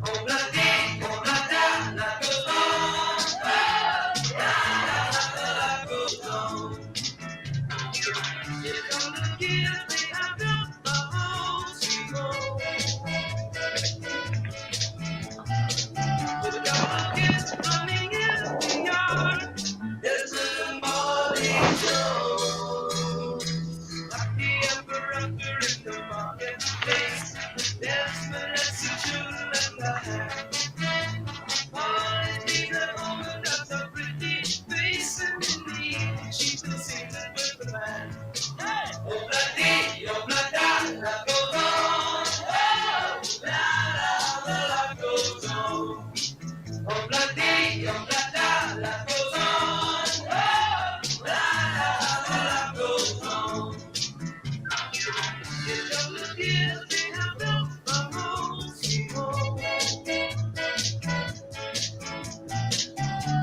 Oh, la dee, oh, la da, life goes on. Oh, la la, how the life goes on. Here come the kids, they have built my home sweet home. With a couple of kids running in the yard, there's a Molly Joe. Like the emperor in the marketplace, Desmond lets the children lend a hand. Molly's been at home and got a pretty face, and in the evening she's been singing with the band. Oh, la dee, oh, la da, life goes on. Oh, la la, how the life goes on. Oh, la dee, oh, la da, life goes on. Oh, la la, how the life goes on. Here come the kids, they have built my home sweet home.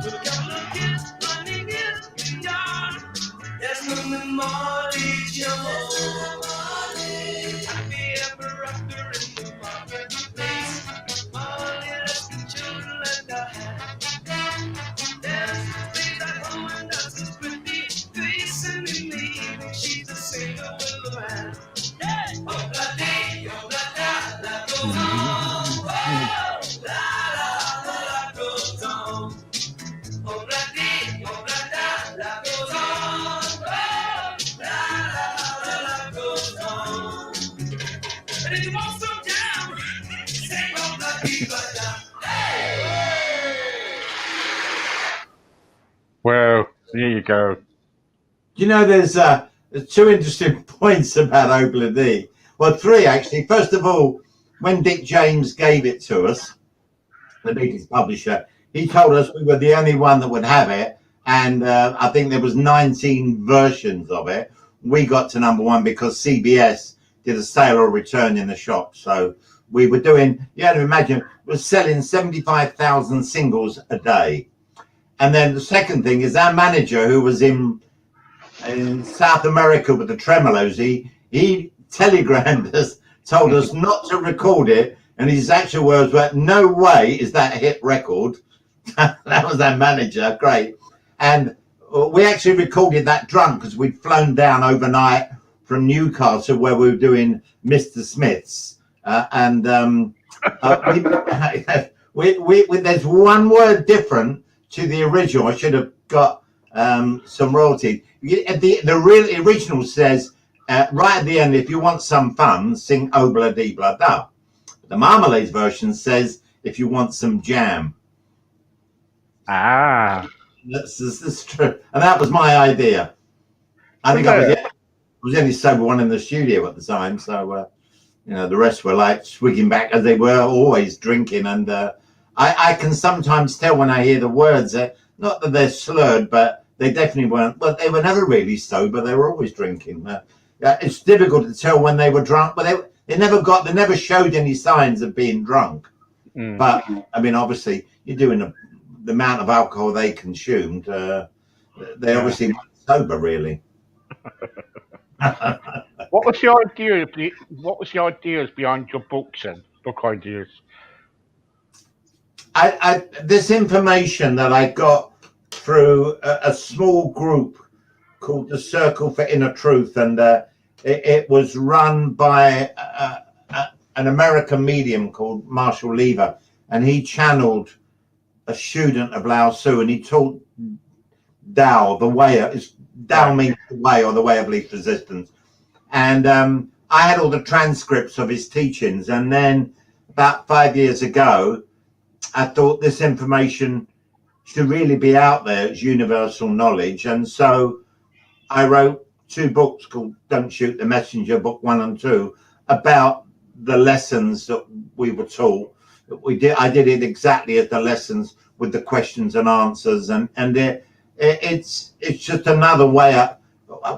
With a couple of kids running in the yard, Desmond and Molly Joe. Happy ever after in the marketplace. Molly lets the children lend a hand. Desmond stays at home and does his pretty face, and in the evening she's a singer with a band. Oh, la dee, oh, la da, life goes on. Oh, la la, how the life goes on. Oh, la dee, oh, la da, life goes on. Oh, la la, how the life goes on. And if you want some jam, say, oh, la dee, la da. Well, there you go. You know, there's 2 interesting points about Obla D. Well, 3 actually. First of all, when Dick James gave it to us, the biggest publisher, he told us we were the only one that would have it, and I think there was 19 versions of it. We got to number 1 because CBS did a sale or return in the shop. So we were doing, you had to imagine, we're selling 75,000 singles a day. And then the second thing is our manager, who was in South America with the Tremolos, he telegrammed us, told us not to record it, and his actual words were, "No way is that a hit record." That was our manager, great. And we actually recorded that drunk because we'd flown down overnight from Newcastle where we were doing Mr. Smith's, there's one word different to the original. I should have got some royalty. The original says right at the end, if you want some fun, sing Obla Dee Blah Da. The Marmalade version says, if you want some jam. Ah. That's true. And that was my idea. I think I was the only sober one in the studio at the time. So, the rest were like swigging back as they were always drinking. And I can sometimes tell when I hear the words, not that they're slurred, but they definitely weren't. Well, they were never really sober. They were always drinking. It's difficult to tell when they were drunk, but they never showed any signs of being drunk. Mm. But I mean, obviously, you're doing the amount of alcohol they consumed. They obviously weren't sober, really. What was the idea? What was the ideas behind your books and book ideas? This information that I got through a small group called the Circle for Inner Truth, and it was run by an American medium called Marshall Lever, and he channeled a student of Lao Tzu, and he taught Tao, the way. Tao means the way, or the way of least resistance. And I had all the transcripts of his teachings, and then about 5 years ago, I thought this information should really be out there as universal knowledge. And so I wrote 2 books called Don't Shoot the Messenger, book 1 and 2, about the lessons that we were taught. I did it exactly as the lessons, with the questions and answers. And it's just another way of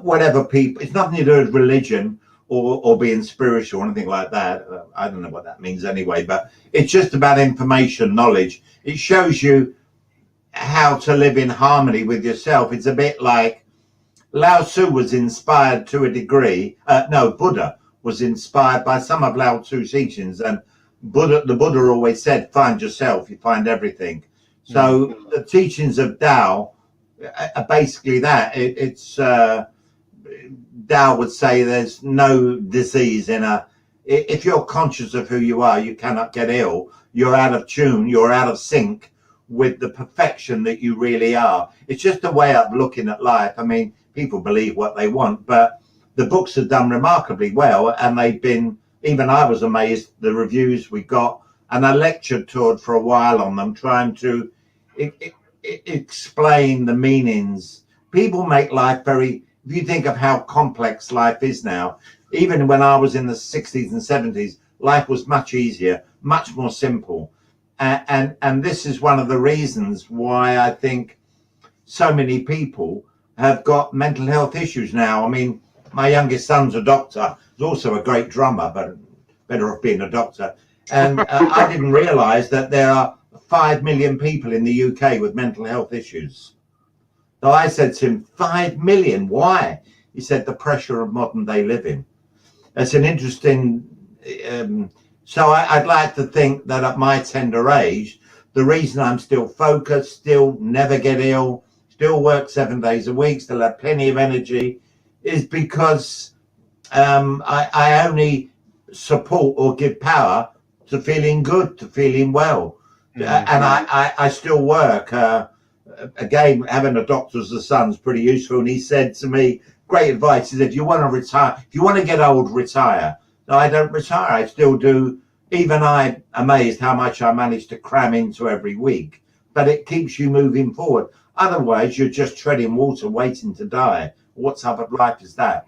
whatever people, it's nothing to do with religion or being spiritual or anything like that. I don't know what that means anyway, but it's just about information, knowledge. It shows you how to live in harmony with yourself. It's a bit like Lao Tzu was inspired to a degree. Buddha was inspired by some of Lao Tzu's teachings, and the Buddha always said, find yourself, you find everything. So the teachings of Tao are basically that. Tao would say there's no disease if you're conscious of who you are, you cannot get ill. You're out of tune, you're out of sync with the perfection that you really are. It's just a way of looking at life. I mean, people believe what they want, but the books have done remarkably well, and they've been, even I was amazed, the reviews we got, and I toured for a while on them, trying to explain the meanings. People make life very, if you think of how complex life is now, even when I was in the 60s and 70s, life was much easier, much more simple. And this is one of the reasons why I think so many people have got mental health issues now. I mean, my youngest son's a doctor. He's also a great drummer, but better off being a doctor. And I didn't realize that there are 5 million people in the UK with mental health issues. So I said to him, 5 million, why? He said, the pressure of modern day living. That's an interesting, so I'd like to think that at my tender age, the reason I'm still focused, still never get ill, still work 7 days a week, still have plenty of energy, is because I only support or give power to feeling good, to feeling well. And I still work. Again, having a doctor as a son's pretty useful. And he said to me, great advice, is if you want to retire, if you want to get old, retire. No, I don't retire. I still do. Even I'm amazed how much I manage to cram into every week. But it keeps you moving forward. Otherwise, you're just treading water, waiting to die. What type of life is that?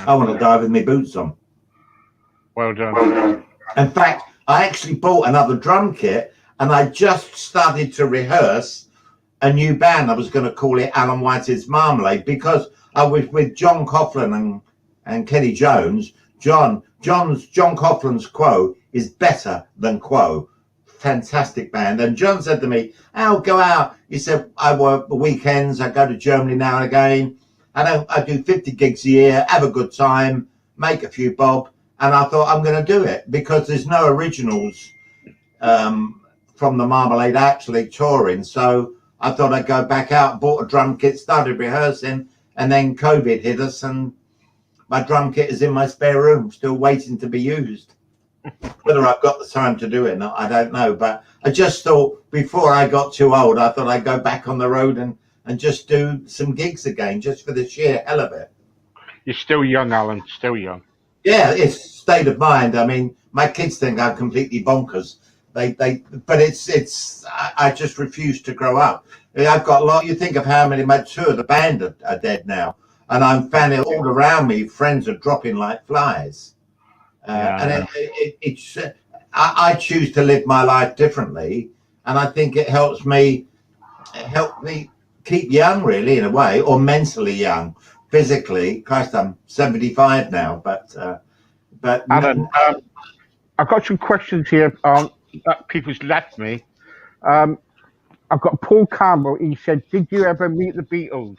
I want to die with my boots on. Well done. In fact, I actually bought another drum kit, and I just started to rehearse a new band. I was going to call it Alan Whitehead's Marmalade, because I was with John Coughlin and Kenny Jones. John Coughlin's Quo is better than Quo. Fantastic band. And John said to me, I'll go out. He said, I work the weekends. I go to Germany now and again. I do 50 gigs a year, have a good time, make a few bob. And I thought, I'm going to do it, because there's no originals from the Marmalade actually touring. So I thought I'd go back out, bought a drum kit, started rehearsing, and then COVID hit us, and my drum kit is in my spare room, still waiting to be used. Whether I've got the time to do it or not, I don't know. But I just thought, before I got too old, I thought I'd go back on the road and just do some gigs again, just for the sheer hell of it. You're still young, Alan, still young. Yeah, it's state of mind. I mean, my kids think I'm completely bonkers. But I just refuse to grow up. I've got a lot. You think of how many, two of the band are dead now, and I'm finding all around me, friends are dropping like flies. And I choose to live my life differently, and I think it helps me keep young, really, in a way, or mentally young. Physically, Christ, I'm 75 now, but Alan, I've got some questions here that people's left me. Um, I've got Paul Campbell. He said, "Did you ever meet the Beatles?"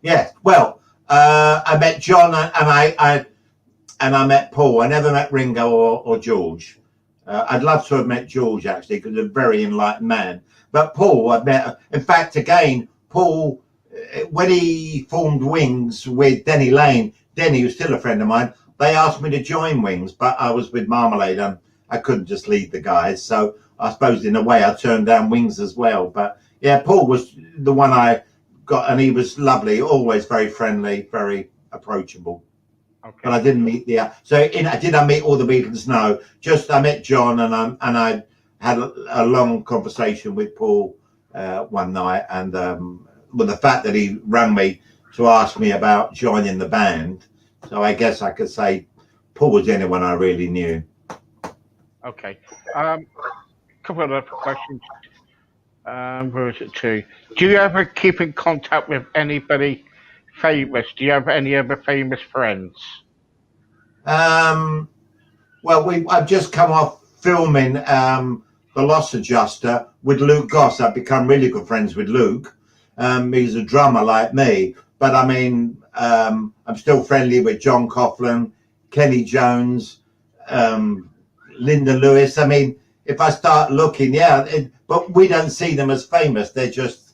yeah. Well, I met John and I met Paul. I never met Ringo or George. I'd love to have met George actually, because he's a very enlightened man. But Paul, I met. In fact, again, Paul, when he formed Wings with Denny Lane, Denny was still a friend of mine. They asked me to join Wings, but I was with Marmalade and I couldn't just leave the guys. So I suppose in a way I turned down Wings as well. But yeah, Paul was the one I got, and he was lovely, always very friendly, very approachable. But I Okay. didn't meet the. Did I meet all the Beatles? No, just I met John, and I had a long conversation with Paul one night, and with the fact that he rang me to ask me about joining the band, so I guess I could say Paul was anyone I really knew. Okay. Couple of other questions. Where is it to? Do you ever keep in contact with anybody famous? Do you have any other famous friends? Um, Well, I've just come off filming The Loss Adjuster with Luke Goss. I've become really good friends with Luke. He's a drummer like me, but I mean, I'm still friendly with John Coughlin, Kenny Jones, um, Linda Lewis. I mean, if I start looking, but we don't see them as famous. They're just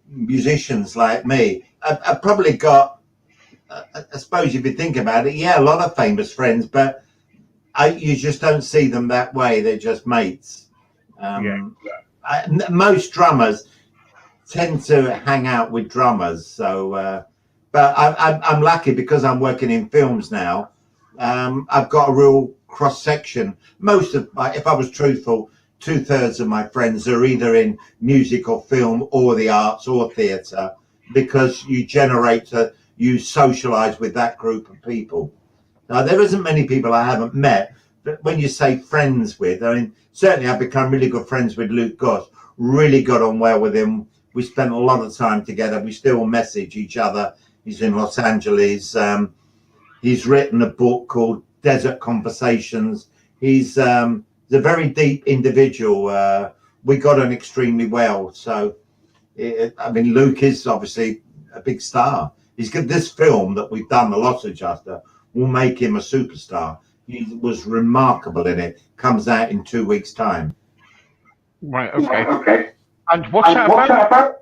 musicians like me. I've probably got, I suppose if you think about it, a lot of famous friends, but you just don't see them that way. They're just mates. Yeah. Most drummers tend to hang out with drummers. So, but I'm lucky because I'm working in films now. I've got a real cross section. Most of my, if I was truthful, 2/3 of my friends are either in music or film or the arts or theatre, because you socialise with that group of people. Now, there isn't many people I haven't met, but when you say friends with, I mean, certainly I've become really good friends with Luke Goss, really got on well with him. We spent a lot of time together. We still message each other. He's in Los Angeles. He's written a book called Desert Conversations. He's a very deep individual. We got on extremely well. So, I mean, Luke is obviously a big star. He's got this film that we've done, The Loss Adjuster, will make him a superstar. He was remarkable in it. Comes out in 2 weeks' time. Right. Okay. Okay. And what's And that what's about?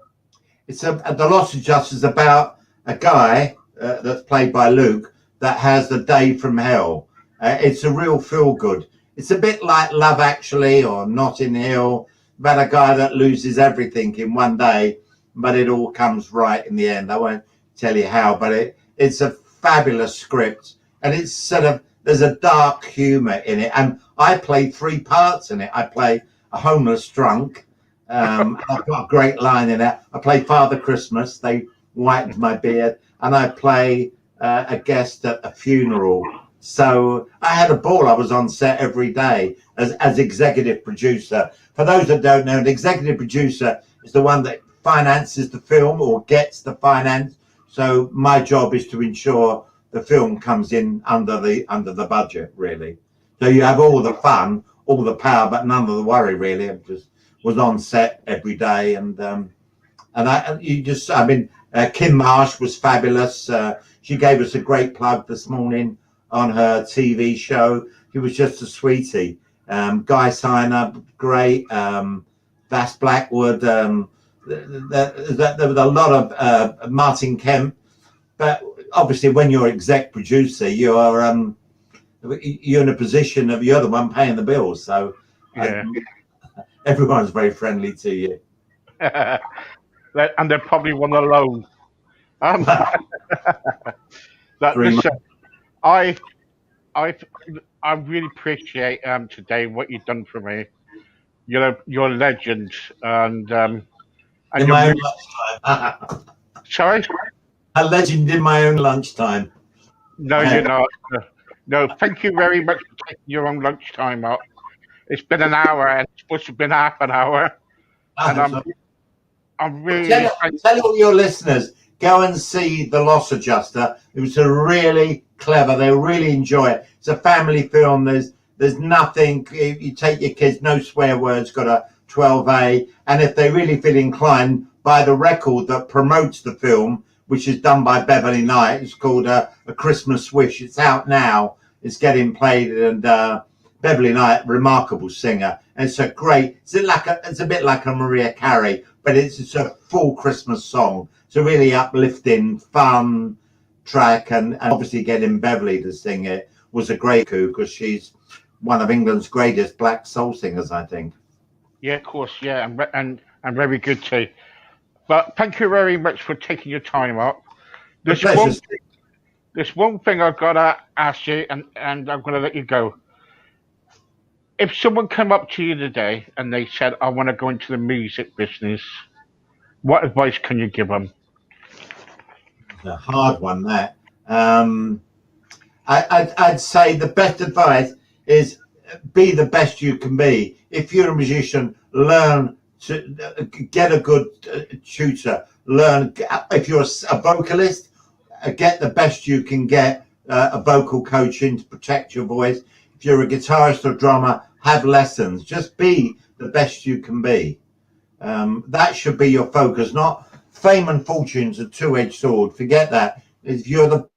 that about? The Lost Adjuster is about a guy that's played by Luke that has a day from hell. It's a real feel good. It's a bit like Love Actually or Notting Hill, about a guy that loses everything in one day, but it all comes right in the end. I won't tell you how, but it's a fabulous script, and it's sort of, there's a dark humour in it, and I play three parts in it. I play a homeless drunk. I've got a great line in it. I play Father Christmas. They whitened my beard, and I play a guest at a funeral. So I had a ball. I was on set every day as executive producer. For those that don't know, an executive producer is the one that finances the film or gets the finance. So my job is to ensure the film comes in under the budget, really. So you have all the fun, all the power, but none of the worry, really. I just was on set every day, I mean, Kim Marsh was fabulous. She gave us a great plug this morning on her TV show. He was just a sweetie. Guy Signer, great. Vass Blackwood. There was a lot of Martin Kemp. But obviously, when you're exec producer, you're in a position of, you're the one paying the bills. So Yeah. everyone's very friendly to you. And they're probably one alone. Um, Three listen, months. I I I really appreciate today what you've done for me. You're a legend, and In you're my own really lunchtime. sorry. A legend in my own lunchtime. No, you're not. No, thank you very much for taking your own lunchtime out. It's been an hour, and it's supposed to have been half an hour, and I'm sorry. I really thank. Tell all your listeners, go and see The Loss Adjuster. It was a really clever. They'll really enjoy it. It's a family film. There's nothing. You take your kids, no swear words. Got a 12A, and if they really feel inclined, buy the record that promotes the film, which is done by Beverly Knight. It's called A Christmas Wish. It's out now. It's getting played, and Beverly Knight, remarkable singer. And it's a great. It's a bit like a Maria Carey, but it's a full Christmas song. It's a really uplifting, fun track, and obviously getting Beverly to sing it was a great coup because she's one of England's greatest black soul singers, I think. Yeah, of course. Yeah, and very good too. But thank you very much for taking your time up. The There's one pleasure's there's one thing I've got to ask you, and I'm going to let you go. If someone came up to you today and they said, "I want to go into the music business," what advice can you give them? a hard one, that. I'd say the best advice is be the best you can be. If you're a musician, learn to get a good tutor. Learn if you're a vocalist, get the best you can get. A vocal coaching to protect your voice. If you're a guitarist or drummer, have lessons. Just be the best you can be. That should be your focus. Not fame and fortune's a two-edged sword. Forget that. If you're the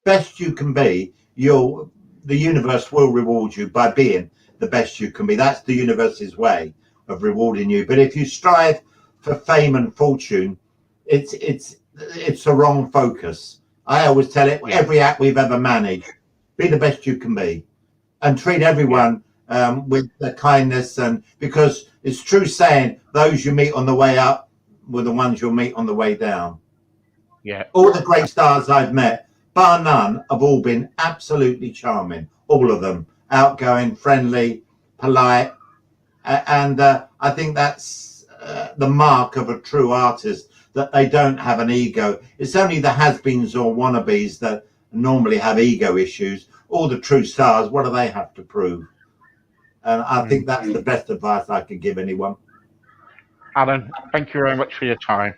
best you can be, the universe will reward you by being the best you can be. That's the universe's way of rewarding you. But if you strive for fame and fortune, it's a wrong focus. I always tell it, Yeah, every act we've ever managed, be the best you can be, and treat yeah, everyone with the kindness, and because it's true saying those you meet on the way up were the ones you'll meet on the way down. yeah, All the great stars I've met, bar none, have all been absolutely charming. All of them, outgoing, friendly, polite, and I think that's the mark of a true artist, that they don't have an ego. It's only the has-beens or wannabes that normally have ego issues. All the true stars, what do they have to prove? And I mm. think that's the best advice I could give anyone. Alan, thank you very much for your time.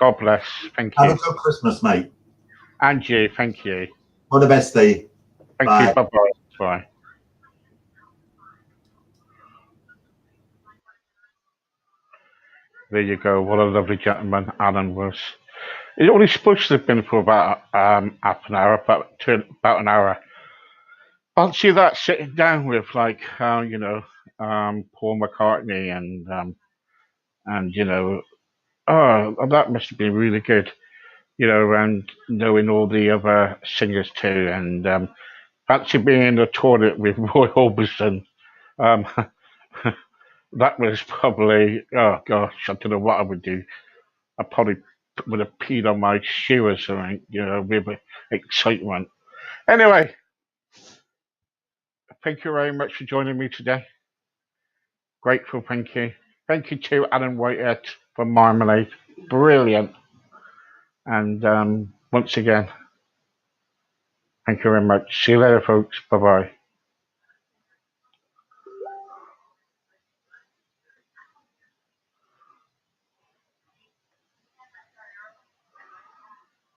God bless. Thank Have a you. good Christmas, mate. And you. Thank you. All the best, Steve. Thank you. Bye. Bye bye. Bye. There you go. What a lovely gentleman Alan was. It only supposed to have been for about half an hour, about an hour. I'll see that sitting down with like Paul McCartney and oh, that must have been really good. And knowing all the other singers too, and fancy being in the toilet with Roy Orbison. Um, that was probably, oh gosh, I don't know what I would do. I probably would have peed on my shoe or something, with excitement. Anyway, thank you very much for joining me today. Grateful, thank you. Thank you to Alan Whitehead for Marmalade. Brilliant. And once again, thank you very much. See you later, folks. Bye bye.